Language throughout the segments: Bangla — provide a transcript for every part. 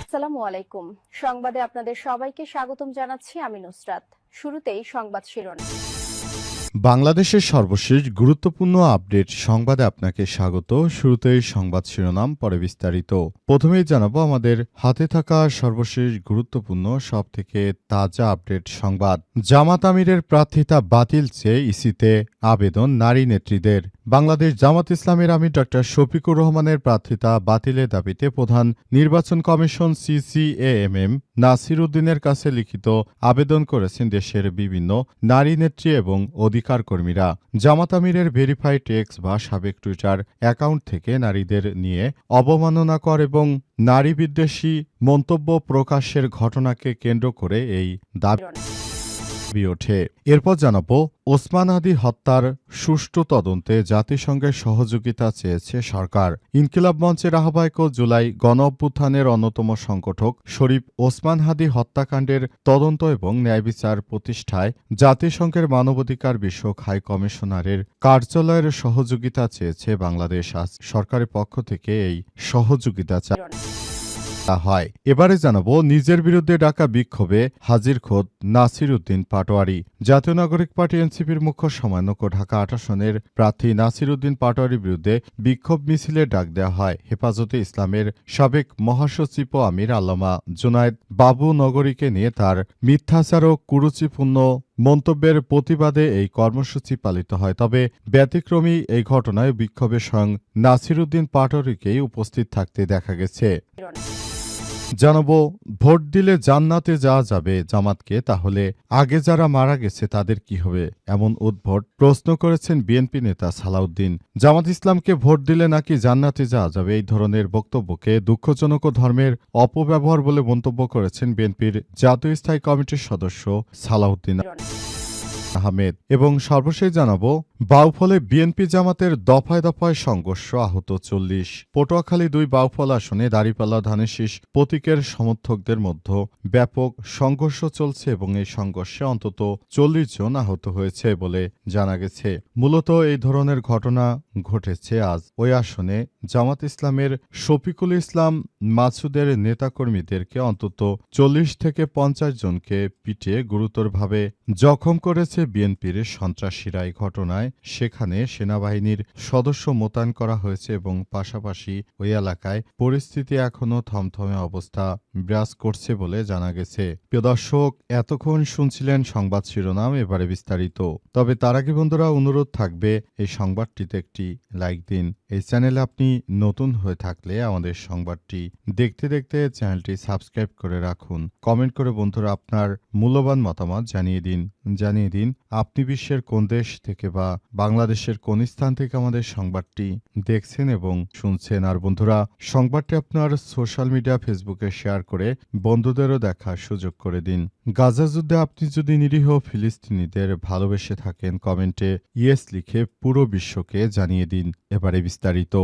আসসালামু আলাইকুম। সংবাদে আপনাদের সবাইকে স্বাগতম জানাচ্ছি আমি নুসরাত। শুরুতেই সংবাদ শিরোনাম। বাংলাদেশের সর্বশেষ গুরুত্বপূর্ণ আপডেট সংবাদে আপনাকে স্বাগত। শুরুতেই সংবাদ শিরোনাম, পরে বিস্তারিত। প্রথমেই জানাবো আমাদের হাতে থাকা সর্বশেষ গুরুত্বপূর্ণ সবথেকে তাজা আপডেট সংবাদ। জামাত আমিরের প্রার্থিতা বাতিল চেয়ে ইসিতে আবেদন নারী নেত্রীদের। বাংলাদেশ জামাত ইসলামের আমির ডক্টর শফিকুর রহমানের প্রার্থিতা বাতিলের দাবিতে প্রধান নির্বাচন কমিশন সিসিএএমএম নাসির উদ্দিনের কাছে লিখিত আবেদন করেছেন দেশের বিভিন্ন নারী নেত্রী এবং অধিকার কর্মীরা। জামাত আমিরের ভেরিফাইড এক্স বা সাবেক টুইটার অ্যাকাউন্ট থেকে নারীদের নিয়ে অবমাননাকর এবং নারী বিদ্বেষী মন্তব্য প্রকাশের ঘটনাকে কেন্দ্র করে এই দাবি ওঠে। এরপর জানাবো, ওসমান হাদি হত্যার সুষ্ঠু তদন্তে জাতিসংঘের সহযোগিতা চেয়েছে সরকার। ইনকিলাব মঞ্চের আহ্বায়ক ও জুলাই গণঅভ্যুত্থানের অন্যতম সংগঠক শরীফ ওসমান হাদি হত্যাকাণ্ডের তদন্ত এবং ন্যায়বিচার প্রতিষ্ঠায় জাতিসংঘের মানবাধিকার বিষয়ক হাই কমিশনারের কার্যালয়ের সহযোগিতা চেয়েছে বাংলাদেশ। আজ সরকারের পক্ষ থেকে এই সহযোগিতা হয়। এবারে জানাবো, নিজের বিরুদ্ধে ডাকা বিক্ষোভে হাজির খোদ নাসির উদ্দিন পাটোয়ারি। জাতীয় নাগরিক পার্টি এনসিপির মুখ্য সমন্বয়ক ঢাকা ৮ আসনের প্রার্থী নাসির উদ্দিন পাটোয়ারির বিরুদ্ধে বিক্ষোভ মিছিলের ডাক দেওয়া হয়। হেফাজতে ইসলামের সাবেক মহাসচিব ও আমির আল্লামা জুনায়েদ বাবু নগরীকে নিয়ে তার মিথ্যাচার ও কুরুচিপূর্ণ মন্তব্যের প্রতিবাদে এই কর্মসূচি পালিত হয়। তবে ব্যতিক্রমী এই ঘটনায় বিক্ষোভে স্বয়ং নাসির উদ্দিন পাটোয়ারিকেই উপস্থিত থাকতে দেখা গেছে। জানাবো, ভোট দিলে জান্নাতে যাওয়া যাবে জামাতকে, তাহলে আগে যারা মারা গেছে তাদের কি হবে? এমন উদ্ভট প্রশ্ন করেছেন বিএনপি নেতা সালাউদ্দিন। জামাত ইসলামকে ভোট দিলে নাকি জান্নাতে যাওয়া যাবে, এই ধরনের বক্তব্যকে দুঃখজনক ও ধর্মের অপব্যবহার বলে মন্তব্য করেছেন বিএনপির জাতীয় স্থায়ী কমিটির সদস্য সালাউদ্দিন আহমেদ। এবং সর্বশেষ জানাবো, বাউফলে বিএনপি জামাতের দফায় দফায় সংঘর্ষ, আহত ৪০। পটুয়াখালী ২ বাউফল আসনে দাঁড়িপাল্লা ধানের শীষ প্রতীকের সমর্থকদের মধ্যে ব্যাপক সংঘর্ষ চলছে এবং এই সংঘর্ষে অন্তত ৪০ জন আহত হয়েছে বলে জানা গেছে। মূলত এই ধরনের ঘটনা ঘটেছে আজ ওই আসনে জামাত ইসলামের শফিকুল ইসলাম মাসুদের নেতাকর্মীদেরকে অন্তত ৪০ থেকে ৫০ জনকে পিটিয়ে গুরুতরভাবে জখম করেছে বিএনপির সন্ত্রাসীরা। এই ঘটনায় সেখানে সেনাবাহিনীর সদস্য মোতায়েন করা হয়েছে এবং পাশাপাশি ওই এলাকায় পরিস্থিতি এখনও থমথমে অবস্থা বিরাজ করছে বলে জানা গেছে। প্রিয় দর্শক, এতক্ষণ শুনছিলেন সংবাদ শিরোনাম, এবারে বিস্তারিত। তবে তার আগে বন্ধুরা, অনুরোধ থাকবে এই সংবাদটিতে একটি লাইক দিন। এই চ্যানেলে আপনি নতুন হয়ে থাকলে আমাদের সংবাদটি দেখতে দেখতে চ্যানেলটি সাবস্ক্রাইব করে রাখুন। কমেন্ট করে বন্ধুরা আপনার মূল্যবান মতামত জানিয়ে দিন আপনি বিশ্বের কোন দেশ থেকে বা বাংলাদেশের কোন স্থান থেকে আমাদের সংবাদটি দেখছেন এবং শুনছেন। আর বন্ধুরা, সংবাদটি আপনার সোশ্যাল মিডিয়া ফেসবুকে শেয়ার করে বন্ধুদেরও দেখার সুযোগ করে দিন। গাজা যুদ্ধে আপনি যদি নিরীহ ফিলিস্তিনিদের ভালোবেসে থাকেন, কমেন্টে ইয়েস লিখে পুরো বিশ্বকে জানিয়ে দিন। এবারে বিস্তারিত।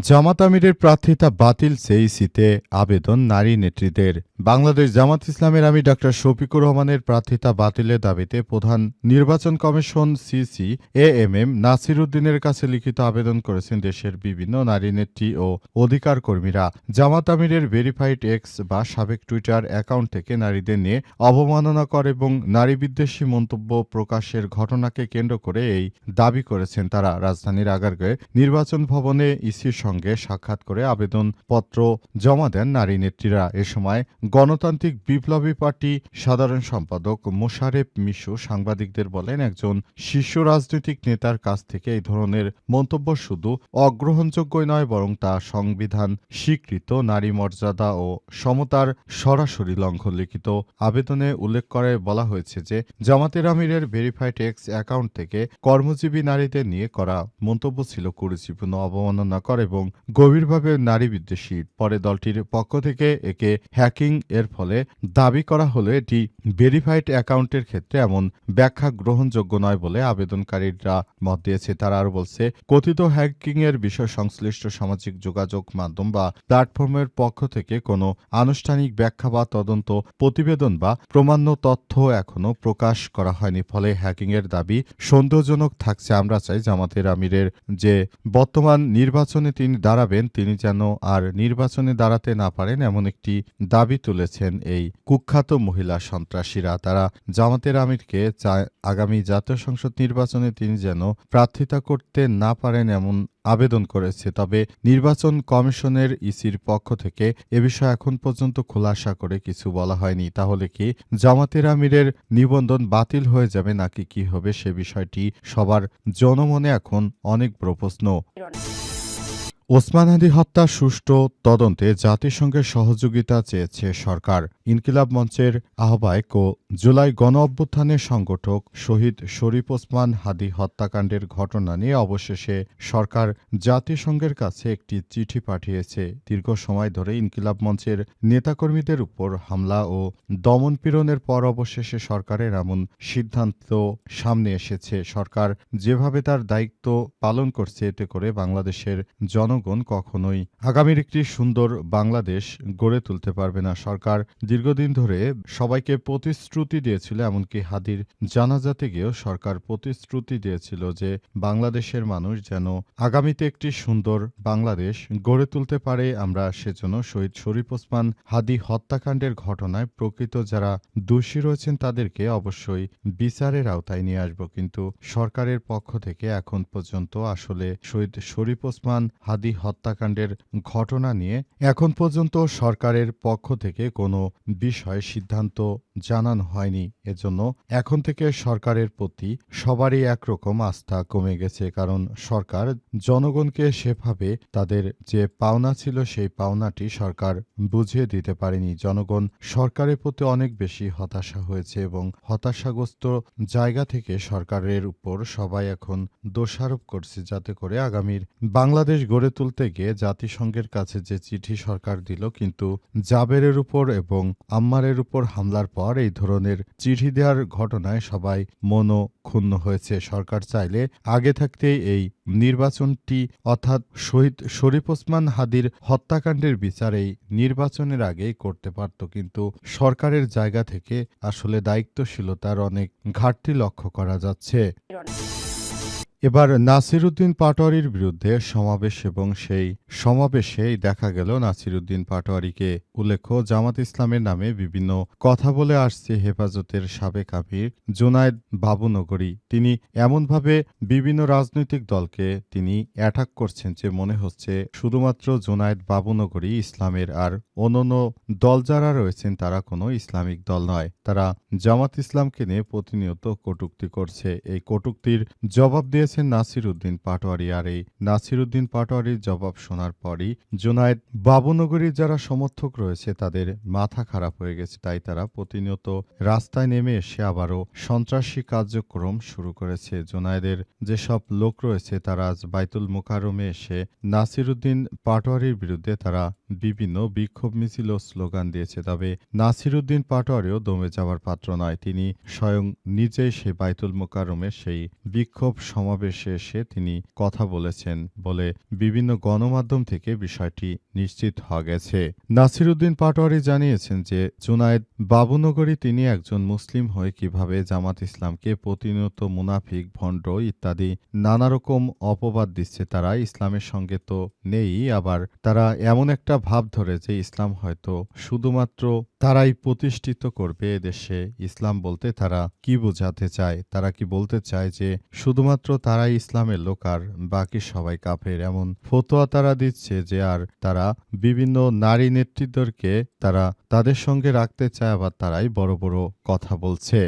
জামাত আমিরের প্রার্থিতা বাতিল চেয়ে ইসিতে আবেদন নারী নেত্রীদের। বাংলাদেশ জামাত ইসলামের আমির ডক্টর শফিকুর রহমানের প্রার্থিতা বাতিলের দাবিতে প্রধান নির্বাচন কমিশন সিসিএএমএম নাসির উদ্দিনের কাছে লিখিত আবেদন করেছেন দেশের বিভিন্ন নারী নেত্রী ও অধিকার কর্মীরা। জামাত আমিরের ভেরিফাইড এক্স বা সাবেক টুইটার অ্যাকাউন্ট থেকে নারীদের নিয়ে অবমাননাকর এবং নারী বিদ্বেষী মন্তব্য প্রকাশের ঘটনাকে কেন্দ্র করে এই দাবি করেছেন তারা। রাজধানীর আগারগাঁয়ে নির্বাচন ভবনে ইসির সঙ্গে সাক্ষাৎ করে আবেদনপত্র জমা দেন নারী নেত্রীরা। এ সময় গণতান্ত্রিক বিপ্লবী পার্টি সাধারণ সম্পাদক মোশারেফ মিশু সাংবাদিকদের বলেন, একজন শীর্ষ রাজনৈতিক নেতার কাছ থেকে এই ধরনের মন্তব্য শুধু অগ্রহণযোগ্যই নয়, বরং তা সংবিধান স্বীকৃত নারী মর্যাদা ও সমতার সরাসরি লঙ্ঘন। লিখিত আবেদনে উল্লেখ করে বলা হয়েছে যে জামাতের আমিরের ভেরিফাইড এক্স অ্যাকাউন্ট থেকে কর্মজীবী নারীদের নিয়ে করা মন্তব্য ছিল কুরুচিপূর্ণ, অবমাননাকর এবং গভীরভাবে নারী বিদ্বেষী। পরে দলটির পক্ষ থেকে একে হ্যাকিং এর ফলে দাবি করা হলে এটি ভেরিফাইড অ্যাকাউন্টের ক্ষেত্রে এমন ব্যাখ্যা গ্রহণযোগ্য নয় বলে আবেদনকারীরা মত দিয়েছে। তারা আরও বলছে, কথিত হ্যাকিং এর বিষয় সংশ্লিষ্ট সামাজিক যোগাযোগ মাধ্যম বা প্ল্যাটফর্মের পক্ষ থেকে কোনো আনুষ্ঠানিক ব্যাখ্যা বা তদন্ত প্রতিবেদন বা প্রমাণ্য তথ্য এখনো প্রকাশ করা হয়নি। ফলে হ্যাকিং এর দাবি সন্দেহজনক থাকছে। আমরা চাই জামাতের আমিরের যে বর্তমান নির্বাচনে তিনি দাঁড়াবেন, তিনি যেন আর নির্বাচনে দাঁড়াতে না পারেন এমন একটি দাবি তুলেছেন এই কুখ্যাত মহিলা সন্ত্রাসীরা। তারা জামাতের আমিরকে চায় আগামী জাতীয় সংসদ নির্বাচনে তিনি যেন প্রার্থিতা করতে না পারেন এমন আবেদন করেছে। তবে নির্বাচন কমিশনের ইসির পক্ষ থেকে এ বিষয়ে এখন পর্যন্ত খোলাসা করে কিছু বলা হয়নি। তাহলে কি জামাতের আমিরের নিবন্ধন বাতিল হয়ে যাবে নাকি কি হবে সে বিষয়টি সবার জনমনে এখন অনেক বড় প্রশ্ন। ওসমান হাদি হত্যা সুষ্ঠু তদন্তে জাতিসংঘের সহযোগিতা চেয়েছে সরকার। ইনকিলাব মঞ্চের আহ্বায়ক ও জুলাই গণ অভ্যুত্থানের সংগঠক শহীদ শরীফ ওসমান হাদি হত্যাকাণ্ডের ঘটনা নিয়ে অবশেষে সরকার জাতিসংঘের কাছে একটি চিঠি পাঠিয়েছে। দীর্ঘ সময় ধরে ইনকিলাব মঞ্চের নেতাকর্মীদের উপর হামলা ও দমনপীড়নের পর অবশেষে সরকারের এমন সিদ্ধান্ত সামনে এসেছে। সরকার যেভাবে তার দায়িত্ব পালন করছে এতে করে বাংলাদেশের জনগণ কখনোই আগামীর একটি সুন্দর বাংলাদেশ গড়ে তুলতে পারবে না। সরকার দীর্ঘদিন ধরে সবাইকে প্রতিশ্রুতি দিয়েছিল, এমনকি হাদির জানাজাতে গিয়েও সরকার প্রতিশ্রুতি দিয়েছিল যে বাংলাদেশের মানুষ যেন আগামীতে একটি সুন্দর বাংলাদেশ গড়ে তুলতে পারে। আমরা সেজন্য শহীদ শরীফ ওসমান হাদি হত্যাকাণ্ডের ঘটনায় প্রকৃত যারা দোষী রয়েছেন তাদেরকে অবশ্যই বিচারের আওতায় নিয়ে আসব। কিন্তু সরকারের পক্ষ থেকে এখন পর্যন্ত আসলে শহীদ শরীফ ওসমান হাদি হত্যাকাণ্ডের ঘটনা নিয়ে এখন পর্যন্ত সরকারের পক্ষ থেকে কোনো বিষয়ে সিদ্ধান্ত জানানো হয়নি। এজন্য এখন থেকে সরকারের প্রতি সবারই একরকম আস্থা কমে গেছে, কারণ সরকার জনগণকে সেভাবে তাদের যে পাওনা ছিল সেই পাওনাটি সরকার বুঝিয়ে দিতে পারেনি। জনগণ সরকারের প্রতি অনেক বেশি হতাশা হয়েছে এবং হতাশাগ্রস্ত জায়গা থেকে সরকারের উপর সবাই এখন দোষারোপ করছে, যাতে করে আগামীর বাংলাদেশ গড়ে তুলতে গিয়ে জাতিসংঘের কাছে যে চিঠি সরকার দিল, কিন্তু জাবেরের উপর এবং আম্মারের উপর হামলার পর এই ধরনের চিঠি দেওয়ার ঘটনায় সবাই মনক্ষুণ্ণ হয়েছে। সরকার চাইলে আগে থাকতেই এই নির্বাচনটি অর্থাৎ শহীদ শরীফ ওসমান হাদির হত্যাকাণ্ডের বিচার এই নির্বাচনের আগেই করতে পারত, কিন্তু সরকারের জায়গা থেকে আসলে দায়িত্বশীলতার অনেক ঘাটতি লক্ষ্য করা যাচ্ছে। এবার নাসিরউদ্দিন পাটোয়ারীর বিরুদ্ধে সমাবেশ এবং সেই সমাবেশেই দেখা গেল নাসিরউদ্দিন পাটোয়ারীকে। উল্লেখ্য, জামাত ইসলামের নামে বিভিন্ন কথা বলে আসছে হেফাজতের সাবেক আমির জুনায়েদ বাবুনগরী। তিনি এমনভাবে বিভিন্ন রাজনৈতিক দলকে তিনি অ্যাটাক করছেন যে মনে হচ্ছে শুধুমাত্র জুনায়েদ বাবুনগরী ইসলামের, আর অন্যান্য দল যারা রয়েছেন তারা কোনো ইসলামিক দল নয়। তারা জামাত ইসলামকে নিয়ে প্রতিনিয়ত কটূক্তি করছে। এই কটূক্তির জবাব দিয়েছে নাসিরউদ্দিন পাটোয়ারী। আর এই নাসিরউদ্দিন পাটোয়ারীর জবাব শোনার পরই জুনায়েদ বাবুনগরীর যারা সমর্থক রয়েছে তাদের মাথা খারাপ হয়ে গেছে। তাই তারা প্রতিনিয়ত রাস্তায় নেমে এসে আবারও সন্ত্রাসী কার্যক্রম শুরু করেছে। জুনায়েদের যেসব লোক রয়েছে তারা আজ বাইতুল মোকাররমে এসে নাসিরউদ্দিন পাটোয়ারীর বিরুদ্ধে তারা বিভিন্ন বিক্ষোভ মিছিল ও স্লোগান দিয়েছে। তবে নাসিরউদ্দিন পাটোয়ারীও দমে যাওয়ার পাত্র নয়। তিনি স্বয়ং নিজেই সেই বাইতুল মোকাররমে সেই বিক্ষোভ সমাবেশে এসে তিনি কথা বলেছেন বলে বিভিন্ন গণমাধ্যম থেকে বিষয়টি নিশ্চিত হওয়া গেছে। নাসিরউদ্দিন পাটোয়ারী জানিয়েছেন যে জুনায়েদ বাবুনগরী তিনি একজন মুসলিম হয়ে কিভাবে জামাত ইসলামকে প্রতিনিয়ত মুনাফিক, ভণ্ড ইত্যাদি নানা রকম অপবাদ দিচ্ছে। তারা ইসলামের সঙ্গে তো নেই, আবার তারা এমন একটা ভাব ধরে যে ইসলাম হয়তো শুধুমাত্র তারাই প্রতিষ্ঠিত করবে এদেশে। ইসলাম বলতে তারা কি বোঝাতে চায়? তারা কি বলতে চায় যে শুধুমাত্র তারাই ইসলামের লোক আর বাকি সবাই কাফের? এমন ফতোয়া তারা দিচ্ছে যে আর তারা বিভিন্ন নারী নেতৃত্বকে তারা তাদের সঙ্গে রাখতে চায়, আবার তারাই বড় বড় কথা বলছে।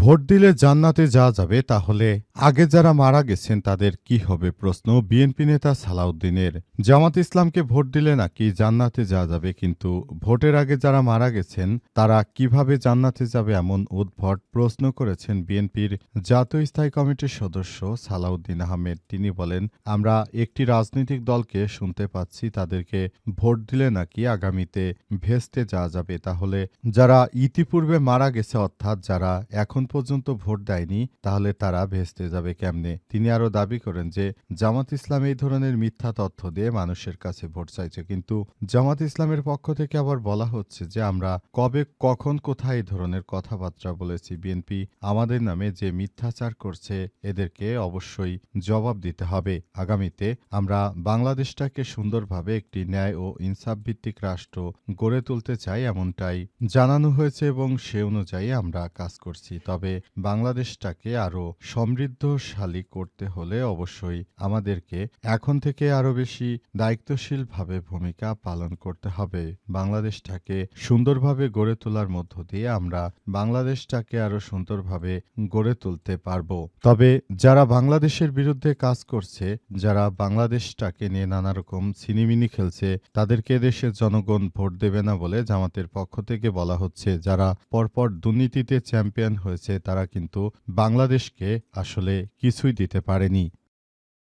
ভোট দিলে জান্নাতে যাওয়া যাবে, তাহলে আগে যারা মারা গেছেন তাদের কি হবে? প্রশ্ন বিএনপি নেতা সালাউদ্দিনের। জামাত ইসলামকে ভোট দিলে নাকি জান্নাতে যাওয়া যাবে, কিন্তু ভোটের আগে যারা মারা গেছেন তারা কিভাবে জান্নাতে যাবে এমন উদ্ভট প্রশ্ন করেছেন বিএনপির জাতীয় স্থায়ী কমিটির সদস্য সালাউদ্দিন আহমেদ। তিনি বলেন, আমরা একটি রাজনৈতিক দলকে শুনতে পাচ্ছি তাদেরকে ভোট দিলে নাকি আগামীতে ভেস্তে যাওয়া যাবে। তাহলে যারা ইতিপূর্বে মারা গেছে অর্থাৎ যারা এখন এখন পর্যন্ত ভোট দেয়নি, তাহলে তারা ভেস্তে যাবে কেমনে? তিনি আরো দাবি করেন যে জামাত ইসলাম এই ধরনের মিথ্যা তথ্য দিয়ে মানুষের কাছে ভোট চাইছে, কিন্তু জামাত ইসলামের পক্ষ থেকে আবার বলা হচ্ছে যে আমরা কবে কখন কোথায় এই ধরনের কথাবার্তা বলেছি। বিএনপি আমাদের নামে যে মিথ্যাচার করছে এদেরকে অবশ্যই জবাব দিতে হবে। আগামীতে আমরা বাংলাদেশটাকে সুন্দরভাবে একটি ন্যায় ও ইনসাফ ভিত্তিক রাষ্ট্র গড়ে তুলতে চাই, এমনটাই জানানো হয়েছে এবং সে অনুযায়ী আমরা কাজ করছি। তবে বাংলাদেশটাকে আরো সমৃদ্ধশালী করতে হলে অবশ্যই আমাদেরকে এখন থেকে আরো বেশি দায়িত্বশীলভাবে ভূমিকা পালন করতে হবে। বাংলাদেশটাকে সুন্দরভাবে গড়ে তোলার মধ্য দিয়ে আমরা বাংলাদেশটাকে আরো সুন্দরভাবে গড়ে তুলতে পারবো। তবে যারা বাংলাদেশের বিরুদ্ধে কাজ করছে, যারা বাংলাদেশটাকে নিয়ে নানা রকম ছিনিমিনি খেলছে, তাদেরকে দেশের জনগণ ভোট দেবে না বলে জামাতের পক্ষ থেকে বলা হচ্ছে। যারা পরপর দুর্নীতিতে চ্যাম্পিয়ন হয়েছে তারা কিন্তু বাংলাদেশকে আসলে কিছুই দিতে পারেনি।